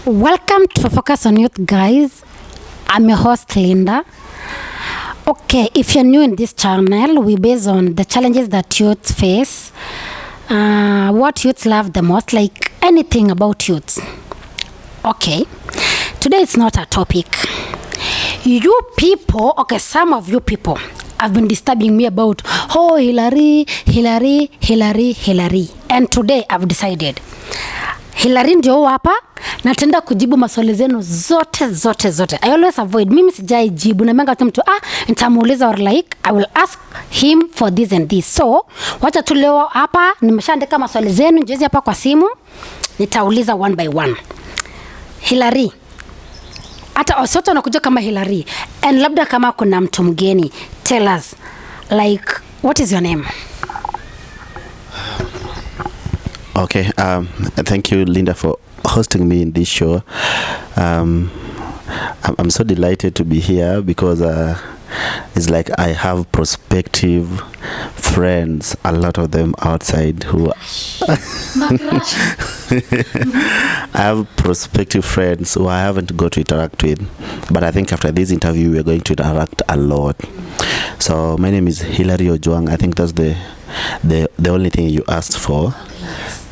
Welcome to Focus on Youth, guys. I'm your host, Linda. Okay, if you're new in this channel, we base on the challenges that youths face, what youths love the most, like anything about youths. Okay, today it's not a topic. You people, okay, some of you people have been disturbing me about, oh, Hillary. And today I've decided Hillary ndio hapa na tenda kujibu maswali zenu zote. I always avoid. Mimi sijai jibu na menga mtu nitamuuliza or like I will ask him for this and this. So, wacha tu leo hapa nimeshaandika maswali zenu njezi hapa kwa simu. Nitauliza one by one. Hillary. Hata sote wanakuja kama Hillary. And labda kama kuna mtu mgeni, tell us like what is your name? Okay, thank you, Linda, for hosting me in this show. I'm so delighted to be here because it's like I have prospective friends, a lot of them outside who I have prospective friends who I haven't got to interact with, but I think after this interview we're going to interact a lot. So my name is Hilario. I think that's the only thing you asked for.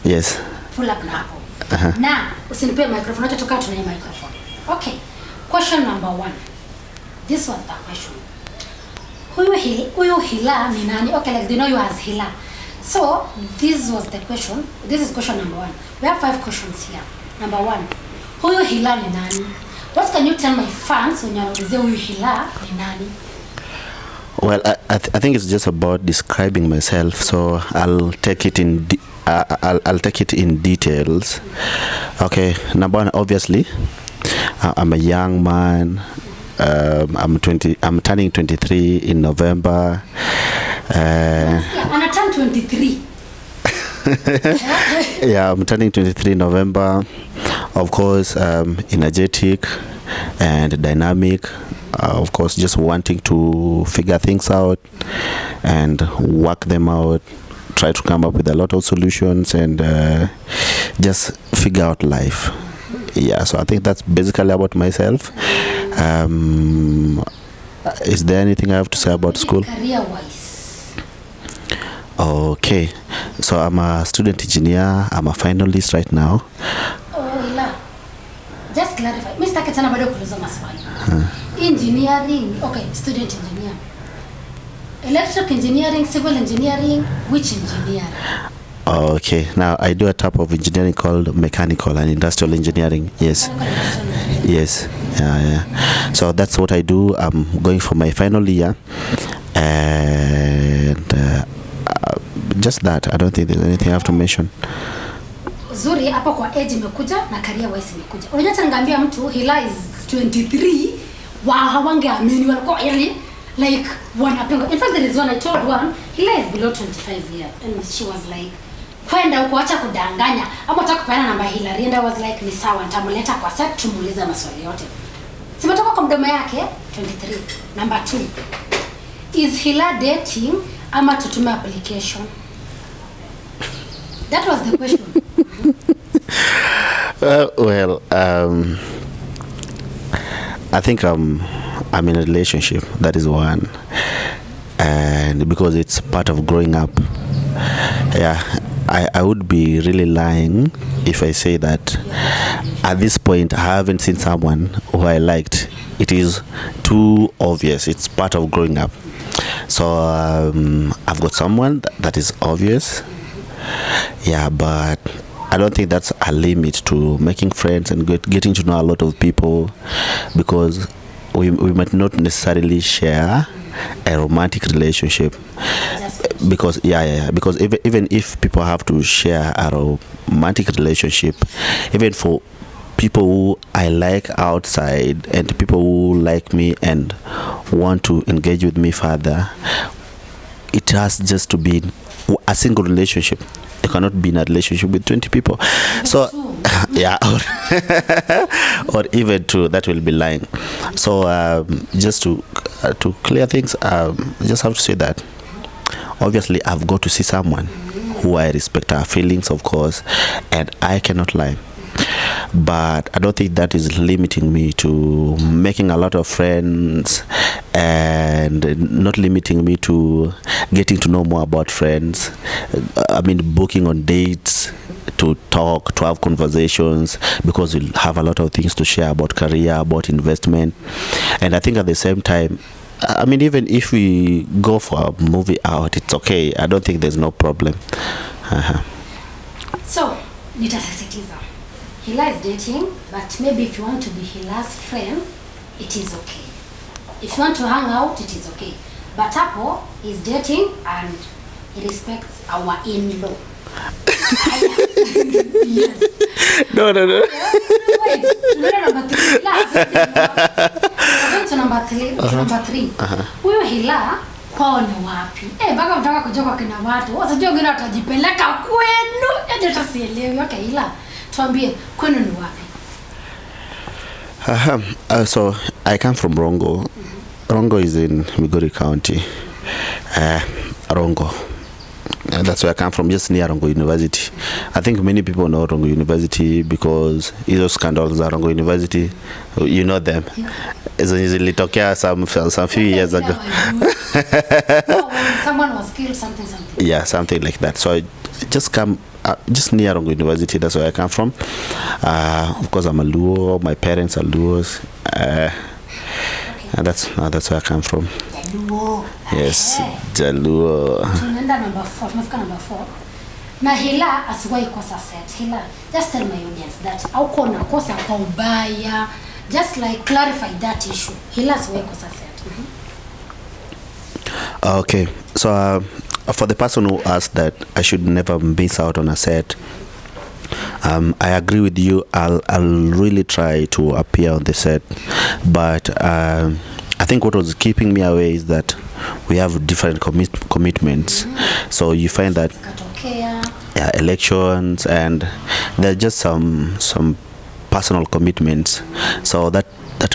Yes. Pull up now. Now, usinipe microphone, acha tukaa tuna microphone. Okay. Question number 1. This was the question. Huyu Hilla ni nani? Okay, like they know you as Hilla. So, this was the question. This is question number 1. We have 5 questions here. Number 1. Huyu Hilla ni nani? What can you tell my fans when you're with huyu Hilla ni nani? Well, I think it's just about describing myself, so I'll take it in I'll take it in details. Okay, number 1, obviously, I'm a young man. I'm turning 23 in November. I'm turning 23. Yeah, I'm turning 23 in November. Of course, energetic and dynamic. Of course, just wanting to figure things out and work them out, try to come up with a lot of solutions and just figure out life. Yeah, so I think that's basically about myself. Is there anything I have to say about school? Career-wise. Okay, so I'm a student engineer. I'm a finalist right now. Oh, Hilla. Just clarify. Mr. Ketana bado kuuliza maswali. Engineering, okay, student engineer. Electrical engineering, civil engineering, which engineering? Okay, now I do a type of engineering called mechanical and industrial engineering. Yes. Yes. Yeah. So that's what I do. I'm going for my final year, and just that. I don't think there's anything I have to mention. Zuri hapo kwa age imekuja na career wise imekuja. Unajua tangaambia mtu Hilla is 23, hawangeamini walikuwa yani like wanapinga. In fact there is one I told one, Hilla is below 25 years and she was like, kwenda huko acha kudanganya ama unataka kupeana namba Hillary, and I was like ni sawa, nitamleta kwa set tumuuliza maswali yote. Simetoka kwa mdomo yake 23. Number 2. Is Hilla dating ama tutume application? That was the question. I think I'm in a relationship. That is one, and because it's part of growing up. Yeah, I would be really lying if I say that at this point I haven't seen someone who I liked. It is too obvious. It's part of growing up. So I've got someone that is obvious. Yeah, but I don't think that's a limit to making friends and getting to know a lot of people, because we might not necessarily share a romantic relationship. Because because even if people have to share a romantic relationship, even for people who I like outside and people who like me and want to engage with me further, it has just to be a single relationship. You cannot be in a relationship with 20 people. So yeah, or even 2, that will be lying. So just to clear things, just have to say that obviously I've got to see someone who I respect our feelings, of course, and I cannot lie. but I don't think that is limiting me to making a lot of friends, and not limiting me to getting to know more about friends. I mean, booking on dates to talk, to have conversations, because we'll have a lot of things to share about career, about investment. And I think at the same time, I mean, even if we go for a movie out, it's okay. I don't think there's no problem. So, nitasisitiza. Hilla is dating, but maybe if you want to be Hilla's friend, it is okay. If you want to hang out, it is okay. But Apo is dating and he respects our in-law. Yes. No. Wait, number 3. Number 3. Huyo Hilla kwao ni wapi? Mpaka mtaka kujua kwa kina watu. Wasijua wengine watajipeleka kwenu. Yaani tutasielewi. Okay, Hilla, tuambie kwenu ni wapi? So I come from Rongo. Rongo is in Migori County. Rongo. That's where I come from, just near Rongo University. I think many people know Rongo University because those scandals are Rongo University. You know them. It's ilitokea some few years ago. Someone was killed, something. Yeah, something like that. So I just come just near Rongo University. That's where I come from. Of course, I'm a Luo. My parents are Luos. And that's where I come from. Jaluo. Yes, Jaluo. Tunaenda number 4. Tumefika number 4. Na Hilla asiwahi kosa set. Hilla, just tell my audience that hauko unakosa kwa ubaya. Just like clarify that issue. Hilla asiwahi kosa set. Okay, so for the person who asked that I should never miss out on a set, I agree with you. I'll really try to appear on the set, but I think what was keeping me away is that we have different commitments. So you find that elections, and there are just some personal commitments, so that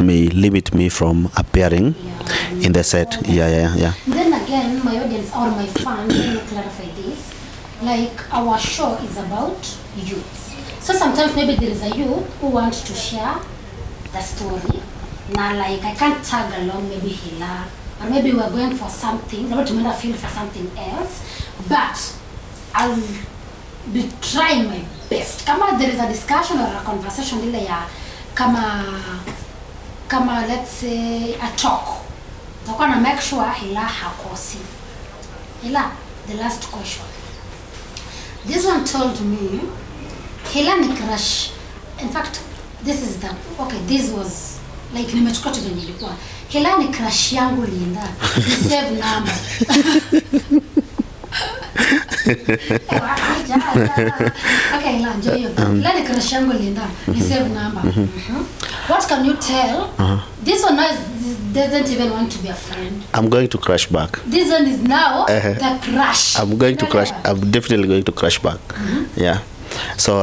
may limit me from appearing in the set. Yeah. Then again, my audience or my fans, let me clarify this. Like, our show is about youths. So sometimes maybe there is a youth who wants to share the story. Now, like, I can't tag along maybe Hilla, or maybe we're going for something, not to make a feel for something else, but I'll be trying my best. Kama there is a discussion or a conversation ile ya kama let's say a talk, takuwa na make sure Hilla hakosi. Hilla, the last question. This one told me Hilla ni crush. In fact, this was like nimechukua tu nilikuwa. Hilla ni crush yangu Linda. Ni save number. Okay, Hilla, enjoy your time. Hilla ni crush yangu Linda. Ni save number. What can you tell? This one doesn't even want to be a friend. I'm going to crush back. This one is now the crush. I'm definitely going to crush back. Yeah. So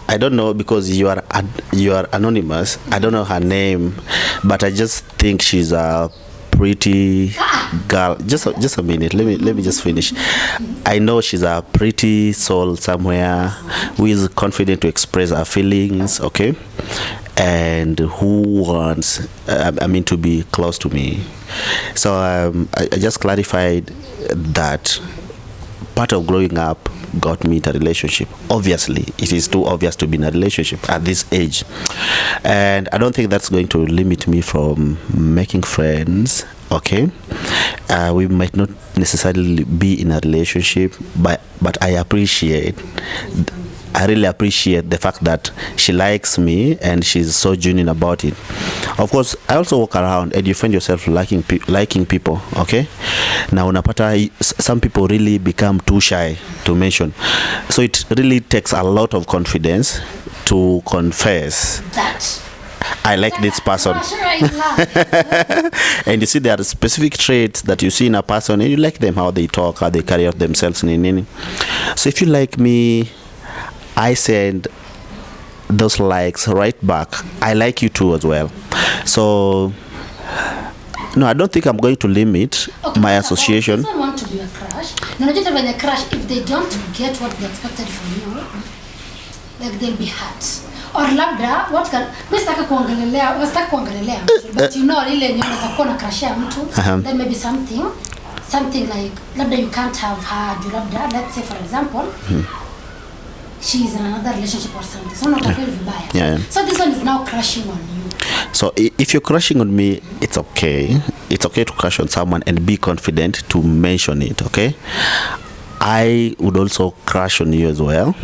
I don't know, because you are anonymous. I don't know her name, but I just think she's a pretty girl. Just a minute. Let me just finish. I know she's a pretty soul somewhere who is confident to express her feelings, okay? And who wants to be close to me. So I just clarified that part of growing up got me into a relationship. Obviously, it is too obvious to be in a relationship at this age, and I don't think that's going to limit me from making friends. Okay, we might not necessarily be in a relationship, but I really appreciate the fact that she likes me and she's so genuine about it. Of course, I also walk around and you find yourself liking people, okay? Now, unapata, some people really become too shy to mention. So it really takes a lot of confidence to confess that I like this person. And you see, there are specific traits that you see in a person and you like them, how they talk, how they carry out themselves. So if you like me, I send those likes right back. I like you too as well. So no, I don't think I'm going to limit my association. People want to be a crush. Now, just when a crush, if they don't get what they expected from you, like they'll be hurt. Or labda what can mimi sitaki kuongelelea but you know ile yenyewe unaweza kuwa na crush ya mtu then maybe something like labda you can't have her you labda let's say for example she's in another relationship or something so not feel vibaya. Yeah. So this one is now crushing on you. So if you're crushing on me, it's okay to crush on someone and be confident to mention it. Okay, I would also crush on you as well,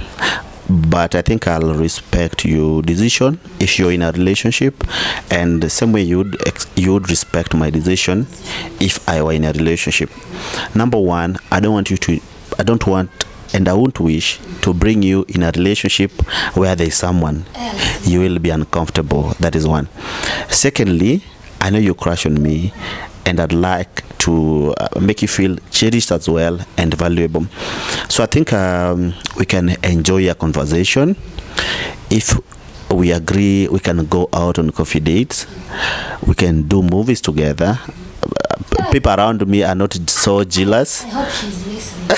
but I think I'll respect your decision if you're in a relationship, and the same way you'd respect my decision if I were in a relationship. Number one, I don't want and I won't wish to bring you in a relationship where there is someone you will be uncomfortable. That is one. Secondly, I know you crush on me, and I'd like to make you feel cherished as well and valuable. So I think we can enjoy a conversation. If we agree, we can go out on coffee dates. We can do movies together. People around me are not so jealous. I hope she's listening.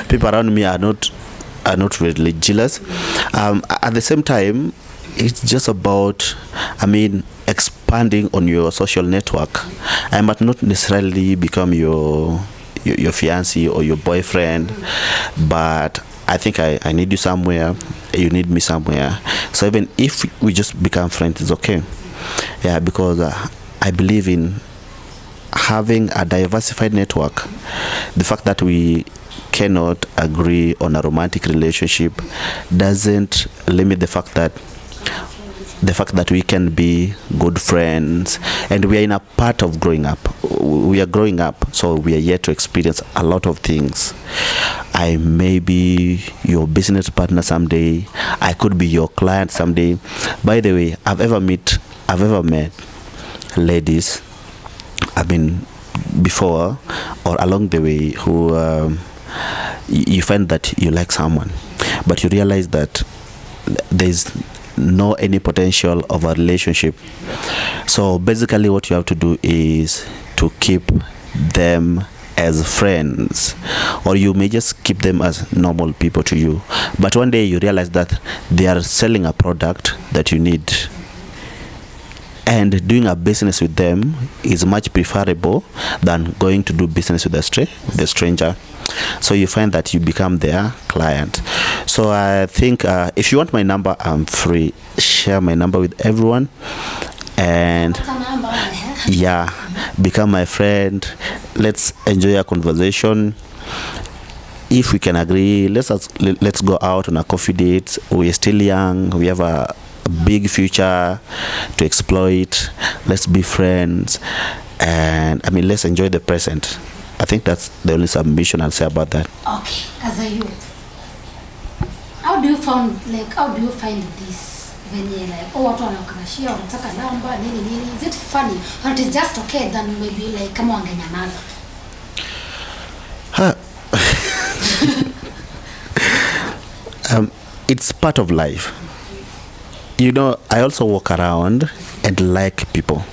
People around me are not really jealous. At the same time, it's just about, expanding on your social network. I might not necessarily become your fiancé or your boyfriend, but I think I need you somewhere, you need me somewhere. So even if we just become friends, it's okay. Yeah, because I believe in having a diversified network. The fact that we cannot agree on a romantic relationship doesn't limit the fact that we can be good friends, and we are in a part of growing up. We are growing up, so we are yet to experience a lot of things. I may be your business partner someday. I could be your client someday. By the way, I've ever met ladies, before or along the way, who you find that you like someone, but you realize that there's no any potential of a relationship. So basically what you have to do is to keep them as friends, or you may just keep them as normal people to you, but one day you realize that they are selling a product that you need, and doing a business with them is much preferable than going to do business with a stranger. So you find that you become their client. So I think if you want my number, I'm free. Share my number with everyone, and yeah, become my friend. Let's enjoy a conversation. If we can agree, let's go out on a coffee date. We're still young. We have a big future to exploit. Let's be friends, and let's enjoy the present. I think that's the only submission I'll say about that. Okay, as a youth, how do you find this when you're like, watu wanakrashia wanataka namba nini? Is it funny or it is just okay then maybe like kama wangenyamaza? It's part of life. I also walk around and like people.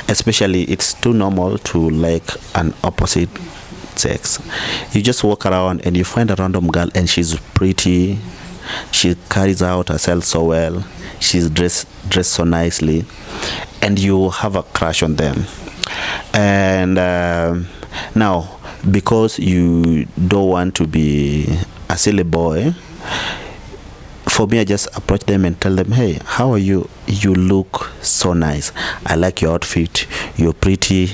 Especially, it's too normal to like an opposite sex. You just walk around and you find a random girl and she's pretty. She carries out herself so well. She's dressed so nicely, and you have a crush on them. And now, because you don't want to be a silly boy, for me, I just approach them and tell them, hey, how are you? You look so nice. I like your outfit. You're pretty.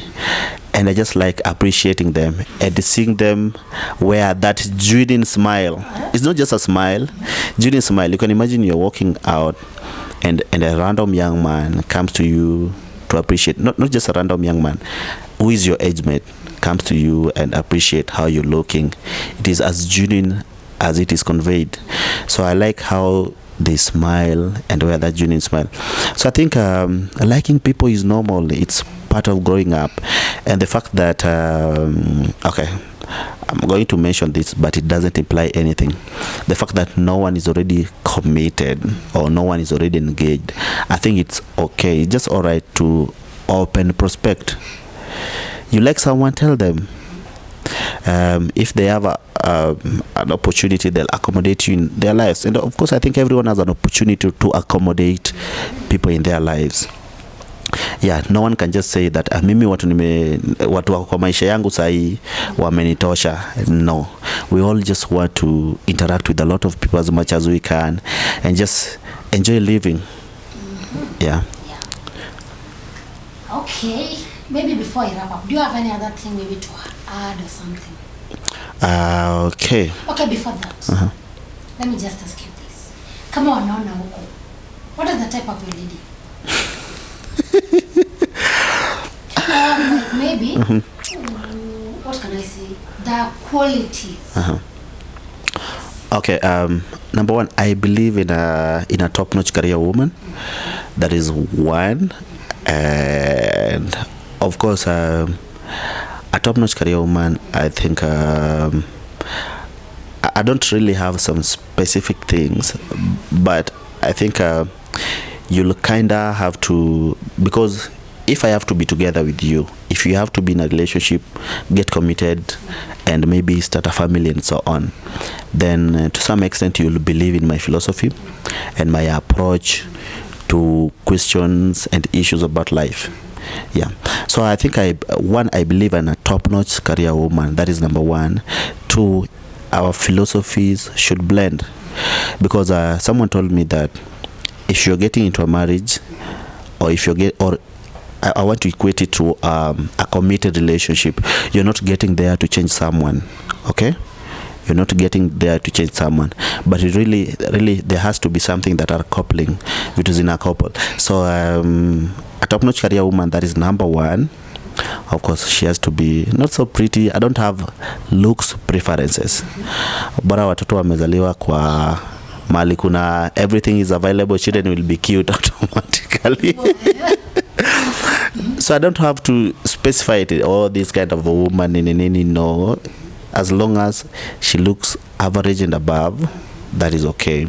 And I just like appreciating them and seeing them wear that genuine smile. It's not just a smile, genuine smile. You can imagine you're walking out and a random young man comes to you to appreciate, not just a random young man, who is your age mate, comes to you and appreciate how you're looking. It is as genuine as it is conveyed. So I like how they smile and wear that genuine smile. So I think liking people is normal. It's part of growing up. And the fact that okay, I'm going to mention this, but it doesn't imply anything. The fact that no one is already committed or no one is already engaged, I think it's okay. It's just all right to open prospect. You like someone, tell them. If they have an opportunity, they'll accommodate you in their lives. And of course, I think everyone has an opportunity to accommodate people in their lives. Yeah, no one can just say that mimi watu wako kwa maisha yangu sahi wamenitosha. No, we all just want to interact with a lot of people as much as we can and just enjoy living. Yeah. Okay, maybe before I wrap up, do you have any other thing maybe to add or something? Okay, before that, let me just ask you this. Kama wanaona huko, what is the type of your lady? Like maybe what can I say, the qualities. Okay, number one, I believe in a top-notch career woman. That is one. And of course, a top-notch career woman, I think I don't really have some specific things, but I think you'll kinda have to, because if I have to be together with you, if you have to be in a relationship, get committed, and maybe start a family and so on, then to some extent you'll believe in my philosophy and my approach to questions and issues about life. Yeah, so I think I believe in a top-notch career woman. That is number one. Two, our philosophies should blend, because someone told me that if you're getting into a marriage, or if you I want to equate it to a committed relationship. You're not getting there to change someone, okay? You're not getting there to change someone, but it really there has to be something that are coupling between a couple. So a top-notch career woman, that is number one. Of course, she has to be not so pretty. I don't have looks preferences. Bora watoto wamezaliwa kwa mali kuna everything is available, children will be cute automatically. So I don't have to specify it, all this kind of a woman, no. As long as she looks average and above, that is okay.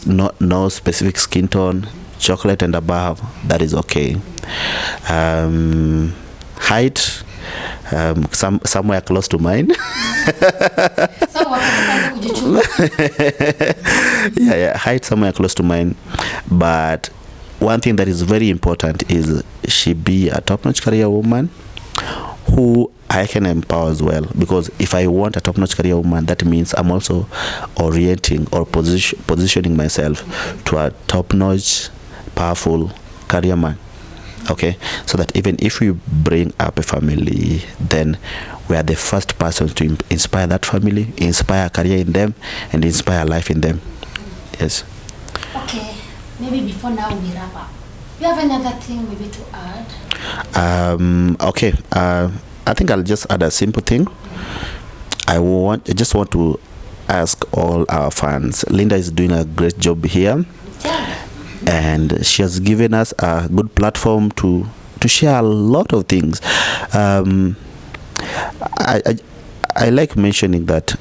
No specific skin tone, chocolate and above, that is okay. Height, somewhere close to mine. Yeah, height somewhere close to mine. But one thing that is very important is she be a top-notch career woman who I can empower as well, because if I want a top-notch career woman, that means I'm also orienting or positioning myself to a top-notch, powerful career man. Okay, so that even if we bring up a family, then we are the first person to inspire that family, inspire a career in them, and inspire life in them. Yes. Okay, maybe before now we wrap up, do you have another thing maybe to add? Okay, I think I'll just add a simple thing. I just want to ask all our fans. Linda is doing a great job here, and she has given us a good platform to share a lot of things. I like mentioning that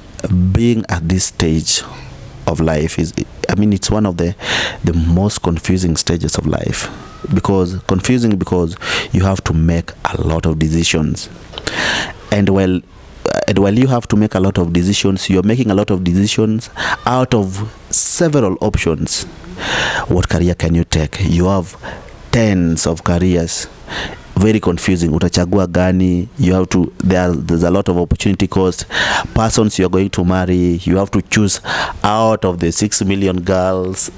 being at this stage of life it's one of the most confusing stages of life, because you have to make a lot of decisions, and while you have to make a lot of decisions, you're making a lot of decisions out of several options. What career can you take? You have tens of careers. Very confusing. Utachagua gani? You have to, there's a lot of opportunity cost. Persons you're going to marry, you have to choose out of the 6 million girls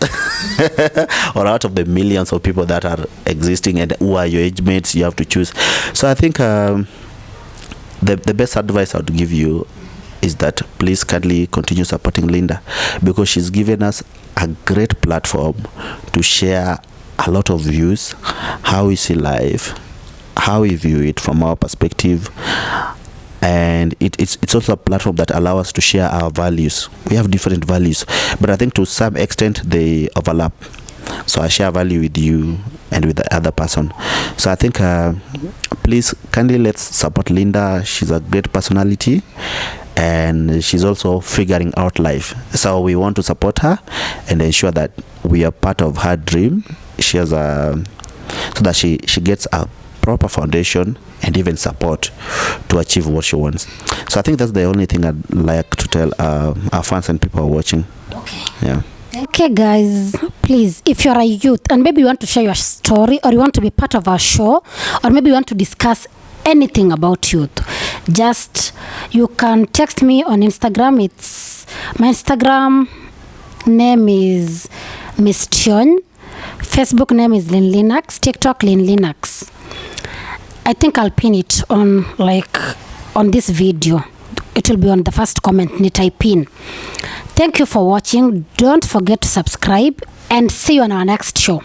or out of the millions of people that are existing and who are your age mates. You have to choose. So I think the best advice I would give you is that please kindly continue supporting Linda, because she's given us a great platform to share a lot of views, how we see life, how we view it from our perspective, and it's also a platform that allows us to share our values. We have different values, but I think to some extent they overlap. So I share value with you and with the other person. So I think please kindly let's support Linda. She's a great personality, and she's also figuring out life. So we want to support her and ensure that we are part of her dream. She has so that she gets a proper foundation and even support to achieve what she wants. So I think that's the only thing I'd like to tell our fans and people who are watching. Okay. Yeah. Okay, guys, please, if you're a youth and maybe you want to share your story, or you want to be part of our show, or maybe you want to discuss anything about youth, just you can text me on Instagram. It's my Instagram name is Miss Tion. Facebook name is Lin Linux. TikTok Lin Linux. I think I'll pin it on this video. It will be on the first comment. Nitaipin. Thank you for watching. Don't forget to subscribe and see you on our next show.